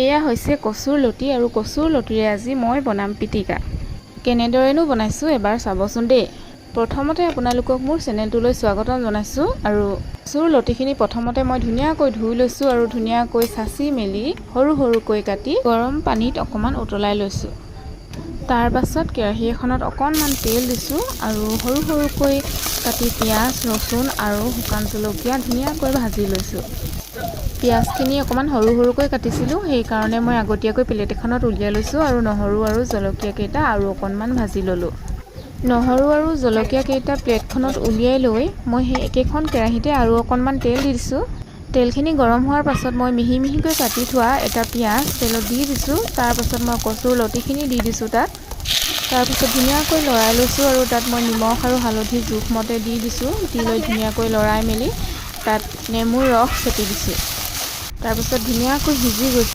এয়া হৈছে কচুৰ লতি আৰু কচুৰ লতিৰে আজি মই বনাম পিটিকা। কেনেদৰেনো বনাইছোঁ এবাৰ চাবচোন দেই। প্ৰথমতে আপোনালোকক মোৰ চেনেলটোলৈ স্বাগতম জনাইছোঁ। আৰু কচুৰ লতিখিনি প্ৰথমতে মই ধুনীয়াকৈ ধুই লৈছোঁ আৰু ধুনীয়াকৈ চাচি মেলি সৰু সৰুকৈ কাটি গৰম পানীত অকণমান উতলাই লৈছোঁ। তাৰ পাছত কেৰাহী এখনত অকণমান তেল দিছোঁ আৰু সৰু সৰুকৈ কাটি পিঁয়াজ, ৰচুন আৰু শুকান জলকীয়া ধুনীয়াকৈ ভাজি লৈছোঁ। পিঁয়াজখিনি অকণমান সৰু সৰুকৈ কাটিছিলোঁ, সেইকাৰণে মই আগতীয়াকৈ প্লেট এখনত উলিয়াই লৈছোঁ আৰু নহৰু আৰু জলকীয়াকেইটা আৰু অকণমান ভাজি ল'লোঁ। নহৰু আৰু জলকীয়াকেইটা প্লেটখনত উলিয়াই লৈ মই সেই একেখন কেৰাহীতে আৰু অকণমান তেল দি দিছোঁ। তেলখিনি গৰম হোৱাৰ পাছত মই মিহি মিহিকৈ কাটি থোৱা এটা পিঁয়াজ তেলত দি দিছোঁ। তাৰপাছত মই কচুৰ লতিখিনি দি দিছোঁ তাত। তাৰপিছত ধুনীয়াকৈ লৰাই লৈছোঁ আৰু তাত মই নিমখ আৰু হালধি জোখমতে দি দিছোঁ। দি লৈ ধুনীয়াকৈ লৰাই মেলি তাত নেমুৰ ৰস চেপি দিছোঁ। তাৰপিছত ধুনীয়াকৈ সিজি গৈছে।